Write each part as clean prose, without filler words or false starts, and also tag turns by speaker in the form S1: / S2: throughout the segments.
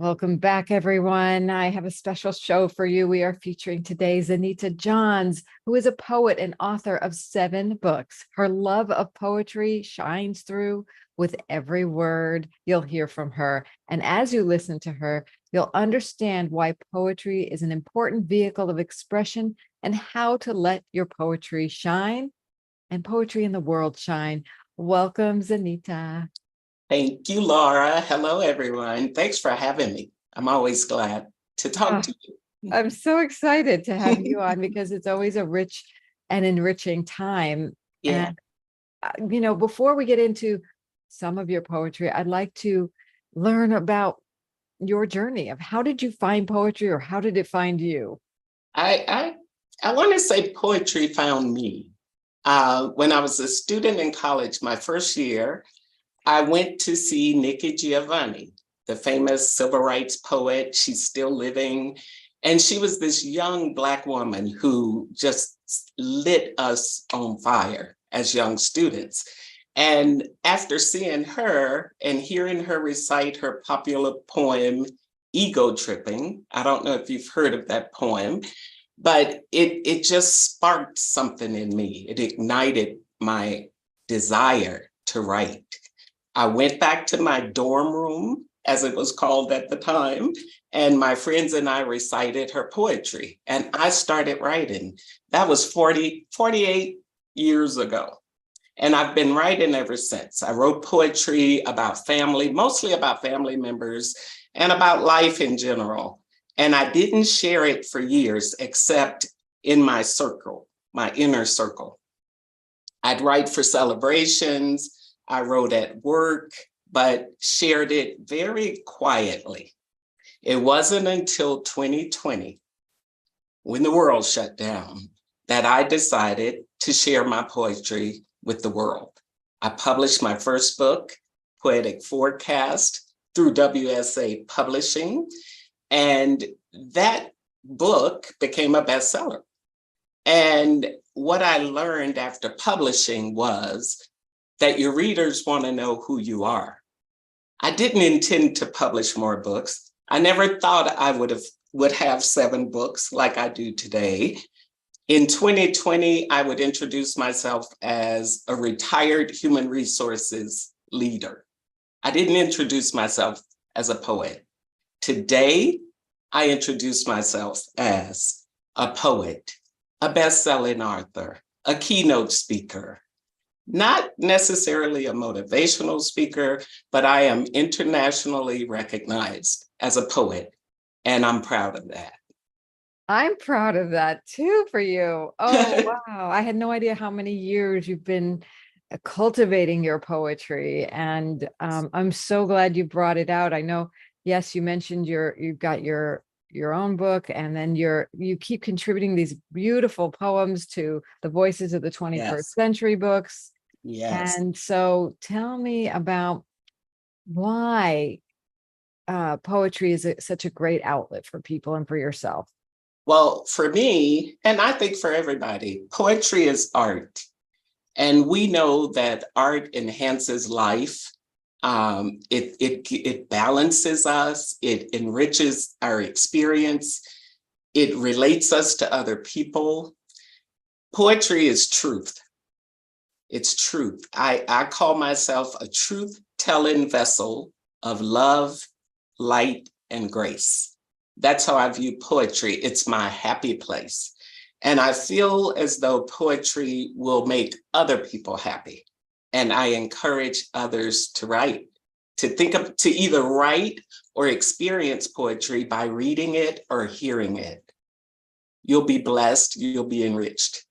S1: Welcome back, everyone. I have a special show for you. We are featuring today Zaneta Johns, who is a poet and author of 7 books. Her love of poetry shines through with every word you'll hear from her. And as you listen to her, you'll understand why poetry is an important vehicle of expression and how to let your poetry shine and poetry in the world shine. Welcome, Zaneta.
S2: Thank you, Laura. Hello, everyone. Thanks for having me. I'm always glad to talk to you.
S1: I'm so excited to have you on because it's always a rich and enriching time.
S2: Yeah.
S1: And, before we get into some of your poetry, I'd like to learn about your journey of how did you find poetry or how did it find you?
S2: I want to say poetry found me. When I was a student in college, my first year, I went to see Nikki Giovanni, the famous civil rights poet. She's still living. And she was this young Black woman who just lit us on fire as young students. And after seeing her and hearing her recite her popular poem, Ego Tripping, I don't know if you've heard of that poem, but it just sparked something in me. It ignited my desire to write. I went back to my dorm room, as it was called at the time, and my friends and I recited her poetry, and I started writing. That was 48 years ago. And I've been writing ever since. I wrote poetry about family, mostly about family members, and about life in general. And I didn't share it for years, except in my circle, my inner circle. I'd write for celebrations, I wrote at work, but shared it very quietly. It wasn't until 2020, when the world shut down, that I decided to share my poetry with the world. I published my first book, Poetic Forecast, through WSA Publishing, and that book became a bestseller. And what I learned after publishing was that your readers want to know who you are. I didn't intend to publish more books. I never thought I would have 7 books like I do today. In 2020, I would introduce myself as a retired human resources leader. I didn't introduce myself as a poet. Today, I introduce myself as a poet, a best-selling author, a keynote speaker, not necessarily a motivational speaker, but I am internationally recognized as a poet, and I'm proud of that.
S1: I'm proud of that too for you. Oh, wow. I had no idea how many years you've been cultivating your poetry. And I'm so glad you brought it out. I know, yes, you mentioned you've got your own book, and then you keep contributing these beautiful poems to the Voices of the 21st
S2: Yes.
S1: Century books.
S2: Yes.
S1: And so tell me about why poetry is such a great outlet for people and for yourself.
S2: Well, for me, and I think for everybody, poetry is art. And we know that art enhances life. It balances us, it enriches our experience, it relates us to other people. Poetry is truth. It's truth. I call myself a truth-telling vessel of love, light, and grace. That's how I view poetry. It's my happy place. And I feel as though poetry will make other people happy. And I encourage others to write, to either write or experience poetry by reading it or hearing it. You'll be blessed, you'll be enriched.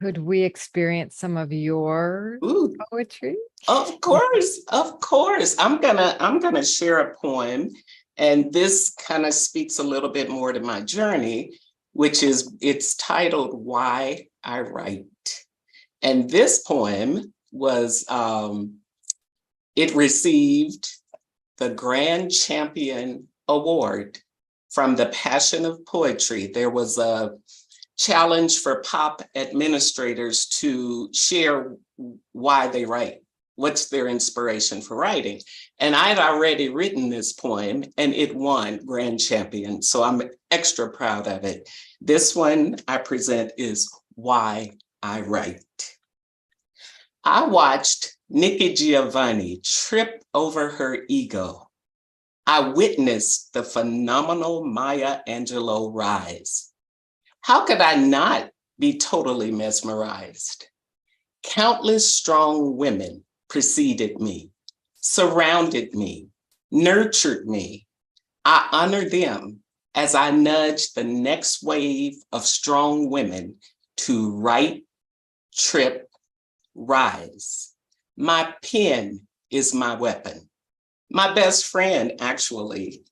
S1: Could we experience some of your poetry?
S2: Of course, of course. I'm gonna share a poem, and this kind of speaks a little bit more to my journey, it's titled Why I Write. And this poem was, it received the Grand Champion Award from the Passion of Poetry. There was a challenge for pop administrators to share why they write. What's their inspiration for writing? And I had already written this poem and it won Grand Champion. So I'm extra proud of it. This one I present is Why I Write. I watched Nikki Giovanni trip over her ego. I witnessed the phenomenal Maya Angelou rise. How could I not be totally mesmerized? Countless strong women preceded me, surrounded me, nurtured me. I honor them as I nudge the next wave of strong women to write, trip, rise. My pen is my weapon. My best friend, actually.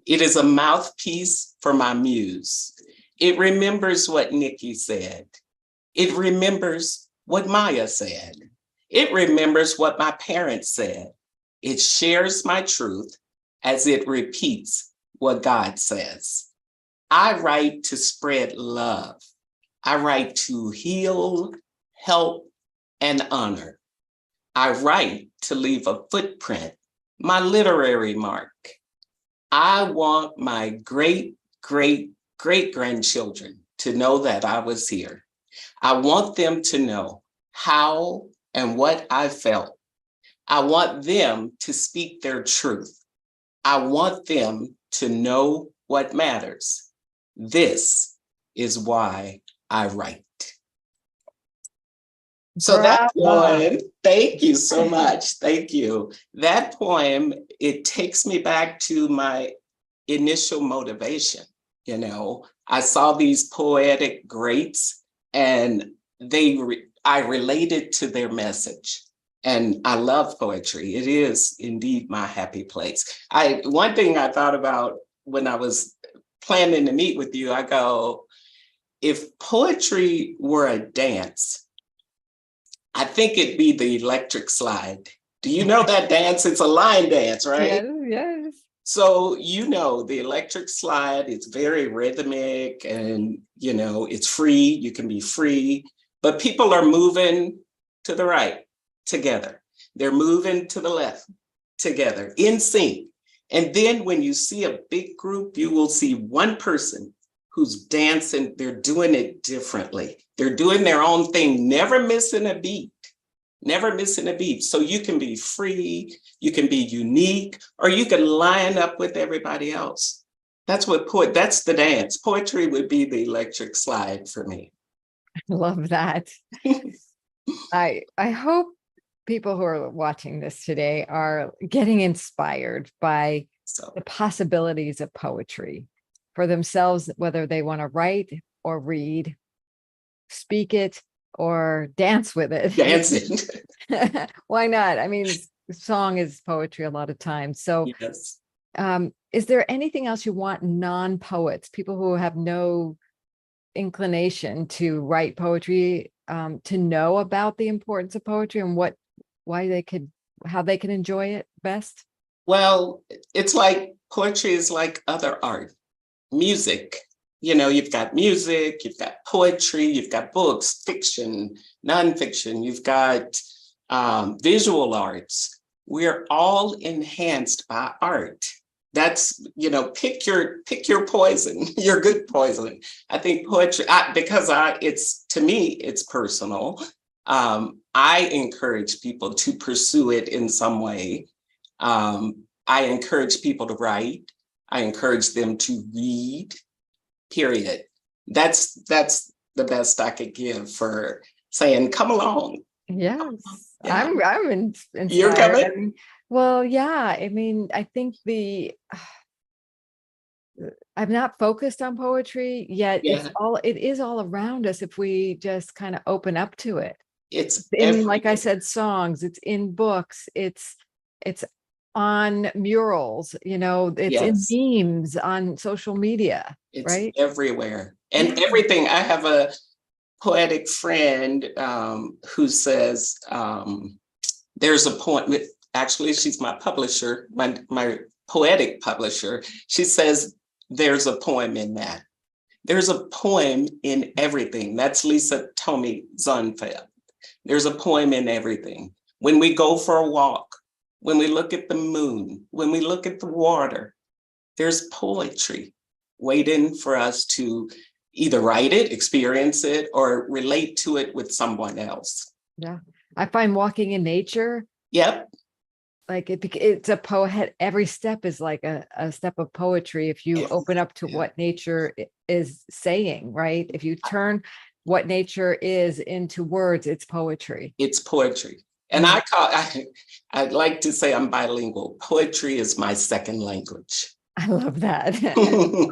S2: It is a mouthpiece for my muse. It remembers what Nikki said. It remembers what Maya said. It remembers what my parents said. It shares my truth as it repeats what God says. I write to spread love. I write to heal, help, and honor. I write to leave a footprint, my literary mark. I want my great, great, great grandchildren to know that I was here. I want them to know how and what I felt. I want them to speak their truth. I want them to know what matters. This is why I write. So that poem, thank you so much. Thank you. That poem, it takes me back to my initial motivation. You know, I saw these poetic greats and I related to their message. And I love poetry. It is indeed my happy place. One thing I thought about when I was planning to meet with you, I go, if poetry were a dance, I think it'd be the electric slide. Do you know that dance? It's a line dance, right?
S1: Yes, yes.
S2: So, you know, the electric slide, it's very rhythmic and, you know, it's free. You can be free, but people are moving to the right together. They're moving to the left together in sync. And then when you see a big group, you will see one person who's dancing. They're doing it differently. They're doing their own thing, never missing a beat. Never missing a beat. So you can be free, you can be unique, or you can line up with everybody else. That's the dance. Poetry would be the electric slide for me.
S1: I love that. I hope people who are watching this today are getting inspired by the possibilities of poetry for themselves, whether they want to write or read, speak it, or dance with it.
S2: Dancing.
S1: Why not? I mean, song is poetry a lot of times. So
S2: yes.
S1: Is there anything else you want non-poets, people who have no inclination to write poetry, to know about the importance of poetry and how they can enjoy it best?
S2: Well, it's like poetry is like other art, music. You know, you've got music, you've got poetry, you've got books, fiction, nonfiction, you've got visual arts. We're all enhanced by art. That's, you know, pick your poison, your good poison. I think poetry, to me, it's personal. I encourage people to pursue it in some way. I encourage people to write. I encourage them to read. Period. That's the best I could give for saying, come along.
S1: Yes,
S2: Yeah.
S1: I'm inspired.
S2: You're coming?
S1: Well, yeah. I mean, I think I'm not focused on poetry yet.
S2: Yeah.
S1: It is all around us if we just kind of open up to it. Like I said, songs, it's in books, it's on murals, you know, it's in memes on social media.
S2: It's
S1: right?
S2: Everywhere. And everything. I have a poetic friend who says there's a poem, actually she's my publisher, my poetic publisher. She says there's a poem in that. There's a poem in everything. That's Lisa Tomei Zonfeld. There's a poem in everything. when we go for a walk, when we look at the moon, when we look at the water, there's poetry waiting for us to either write it, experience it, or relate to it with someone else.
S1: Yeah. I find walking in nature,
S2: Yep.
S1: like it's a poet. Every step is like a step of poetry. If you open up to what nature is saying, right? If you turn what nature is into words, it's poetry.
S2: It's poetry. And I'd like to say I'm bilingual. Poetry is my second language.
S1: I love that.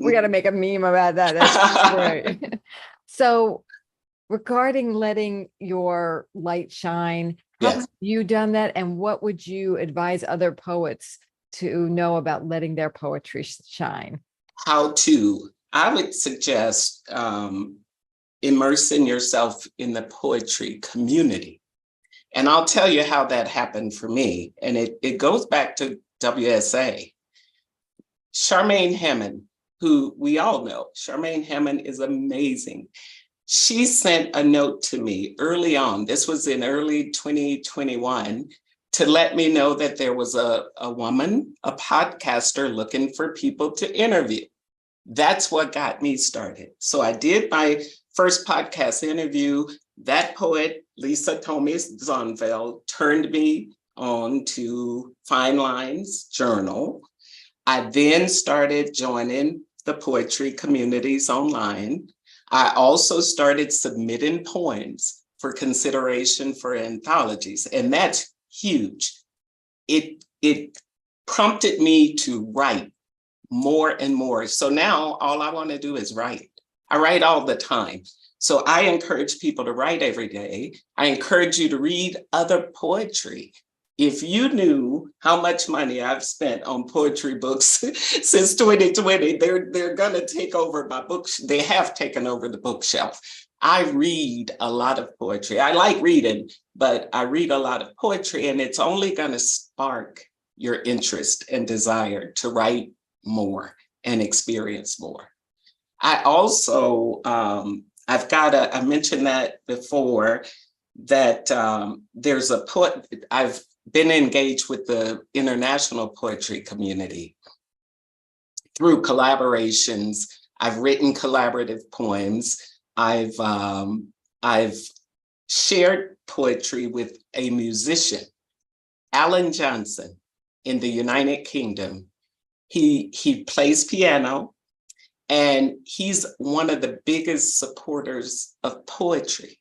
S1: We got to make a meme about that. That's great. So regarding letting your light shine, how have you done that? And what would you advise other poets to know about letting their poetry shine?
S2: I would suggest immersing yourself in the poetry community. And I'll tell you how that happened for me. And it goes back to WSA. Charmaine Hammond, who we all know, Charmaine Hammond is amazing. She sent a note to me early on, this was in early 2021, to let me know that there was a woman, a podcaster looking for people to interview. That's what got me started. So I did my first podcast interview. That poet, Lisa Tomei Zonveld, turned me on to Fine Lines Journal. I then started joining the poetry communities online. I also started submitting poems for consideration for anthologies, and that's huge. It prompted me to write more and more. So now all I want to do is write. I write all the time. So I encourage people to write every day. I encourage you to read other poetry. If you knew how much money I've spent on poetry books since 2020, they're gonna take over my books. They have taken over the bookshelf. I read a lot of poetry. I like reading, but I read a lot of poetry, and it's only gonna spark your interest and desire to write more and experience more. I also, I mentioned that before, that there's a poet, I've been engaged with the international poetry community through collaborations. I've written collaborative poems. I've shared poetry with a musician, Alan Johnson, in the United Kingdom. He plays piano, and he's one of the biggest supporters of poetry.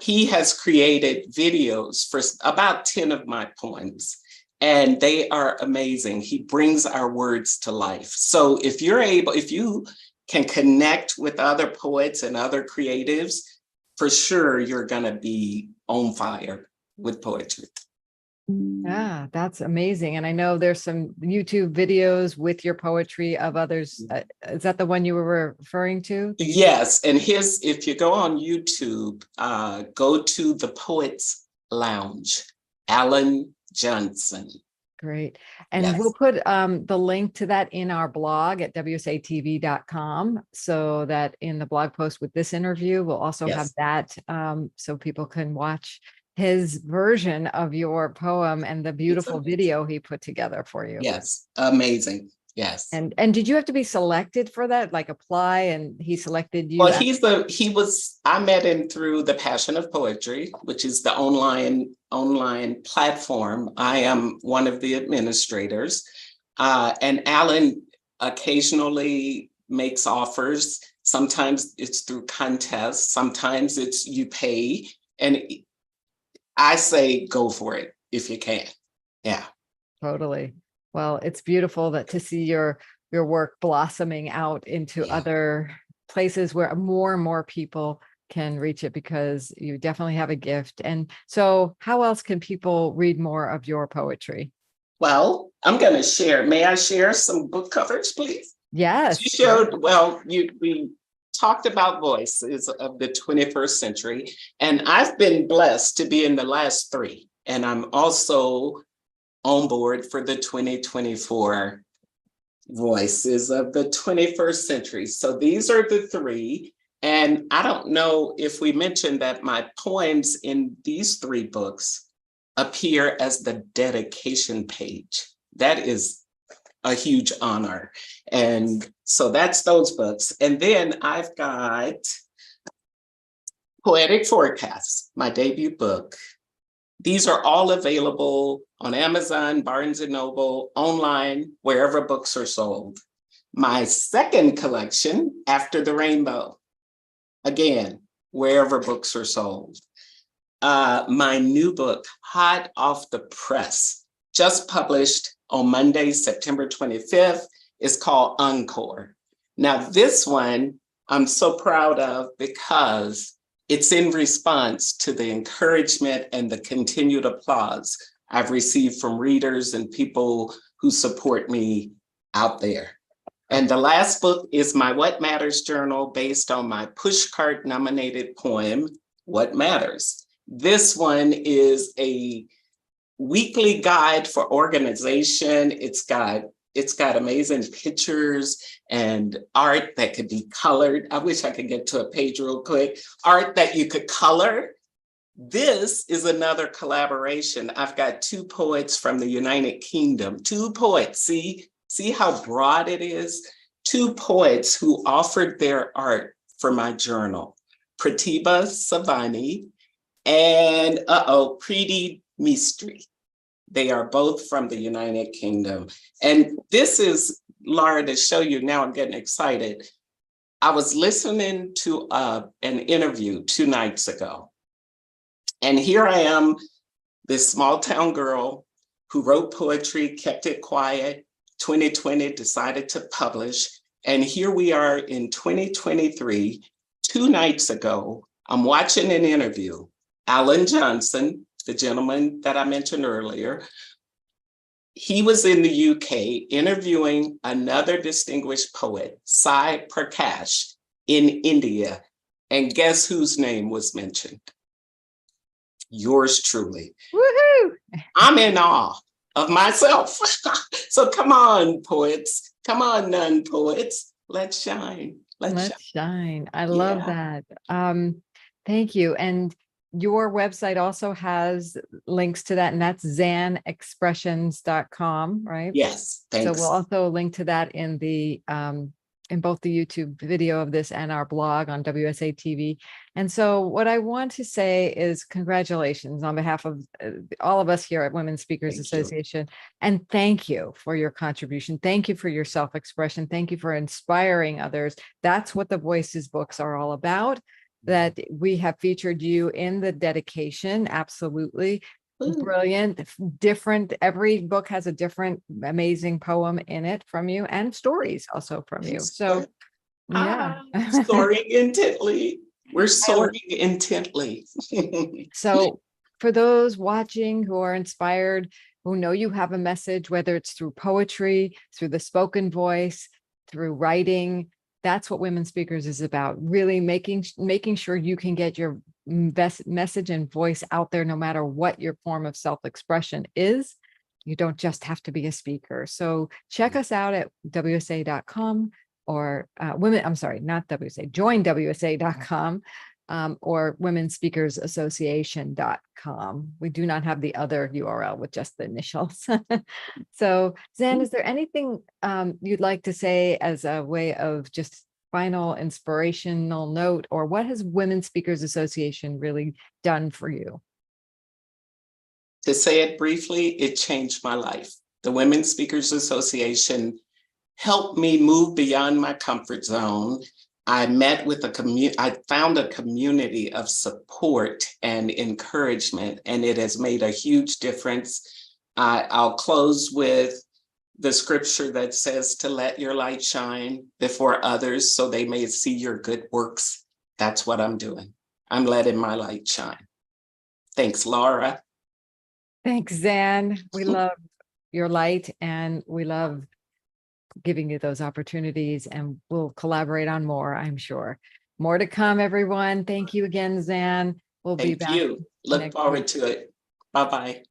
S2: He has created videos for about 10 of my poems, and they are amazing. He brings our words to life. So if you can connect with other poets and other creatives, for sure you're gonna be on fire with poetry.
S1: Yeah, that's amazing. And I know there's some YouTube videos with your poetry of others. Is that the one you were referring to?
S2: Yes, and if you go on YouTube, go to the Poets Lounge, Alan Johnson.
S1: Great. And
S2: Yes.
S1: we'll put the link to that in our blog at WSATV.com, so that in the blog post with this interview, we'll also have that so people can watch his version of your poem and the beautiful video he put together for you.
S2: Yes, amazing. Yes.
S1: And did you have to be selected for that, like apply, and he selected you?
S2: Well, I met him through the Passion of Poetry, which is the online platform. I am one of the administrators. And Alan occasionally makes offers. Sometimes it's through contests, sometimes it's you pay. And I say, go for it if you can. Yeah.
S1: Totally. Well, it's beautiful to see your work blossoming out into other places where more and more people can reach it, because you definitely have a gift. And so how else can people read more of your poetry?
S2: Well, I'm going to share. May I share some book covers, please?
S1: Yes.
S2: You showed, we talked about voices of the 21st century, and I've been blessed to be in the last 3. And I'm also on board for the 2024 Voices of the 21st Century. So these are the 3. And I don't know if we mentioned that my poems in these 3 books appear as the dedication page. That is a huge honor. And so that's those books. And then I've got Poetic Forecasts, my debut book. These are all available on Amazon, Barnes and Noble, online, wherever books are sold. My second collection, After the Rainbow, again, wherever books are sold. My new book, hot off the press, just published on Monday, September 25th, is called Encore. Now this one I'm so proud of because it's in response to the encouragement and the continued applause I've received from readers and people who support me out there. And the last book is my What Matters journal based on my Pushcart nominated poem, What Matters. This one is a weekly guide for organization. It's got amazing pictures and art that could be colored. I wish I could get to a page real quick. Art that you could color. This is another collaboration. I've got two poets from the United Kingdom, two poets. See how broad it is? Two poets who offered their art for my journal. Pratibha Savani and Preeti Mistry. They are both from the United Kingdom. And this is, Laura, to show you, now I'm getting excited. I was listening to an interview 2 nights ago. And here I am, this small town girl who wrote poetry, kept it quiet, 2020 decided to publish. And here we are in 2023, 2 nights ago, I'm watching an interview. Alan Johnson, the gentleman that I mentioned earlier, he was in the UK interviewing another distinguished poet, Sai Prakash, in India. And guess whose name was mentioned? Yours truly.
S1: Woohoo!
S2: I'm in awe of myself. So come on, poets. Come on, non-poets. Let's shine.
S1: Let's shine. I love that. Thank you. And your website also has links to that, and that's zanexpressions.com, right?
S2: Yes, thanks.
S1: So we'll also link to that in the in both the YouTube video of this and our blog on WSATV. And so what I want to say is congratulations on behalf of all of us here at Women Speakers Association. And thank you for your contribution. Thank you for your self-expression. Thank you for inspiring others. That's what the Voices books are all about. That we have featured you in the dedication. Absolutely. Brilliant, different. Every book has a different amazing poem in it from you, and stories also from you. So yeah.
S2: Soaring intently. We're soaring intently.
S1: So for those watching who are inspired, who know you have a message, whether it's through poetry, through the spoken voice, through writing, that's what Women Speakers is about. Really making sure you can get your best message and voice out there, no matter what your form of self-expression is. You don't just have to be a speaker. So check us out at WSA.com or join WSA.com or womenspeakersassociation.com. We do not have the other URL with just the initials. So Zan, is there anything you'd like to say as a way of just final inspirational note, or what has Women Speakers Association really done for you?
S2: To say it briefly, it changed my life. The Women Speakers Association helped me move beyond my comfort zone. I met with I found a community of support and encouragement, and it has made a huge difference. I'll close with the scripture that says to let your light shine before others so they may see your good works. That's what I'm doing. I'm letting my light shine. Thanks, Laura.
S1: Thanks, Zan. We love your light, and we love giving you those opportunities, and we'll collaborate on more, I'm sure. More to come, everyone. Thank you again, Zan. We'll be back.
S2: Thank you. Look forward to it. Bye-bye.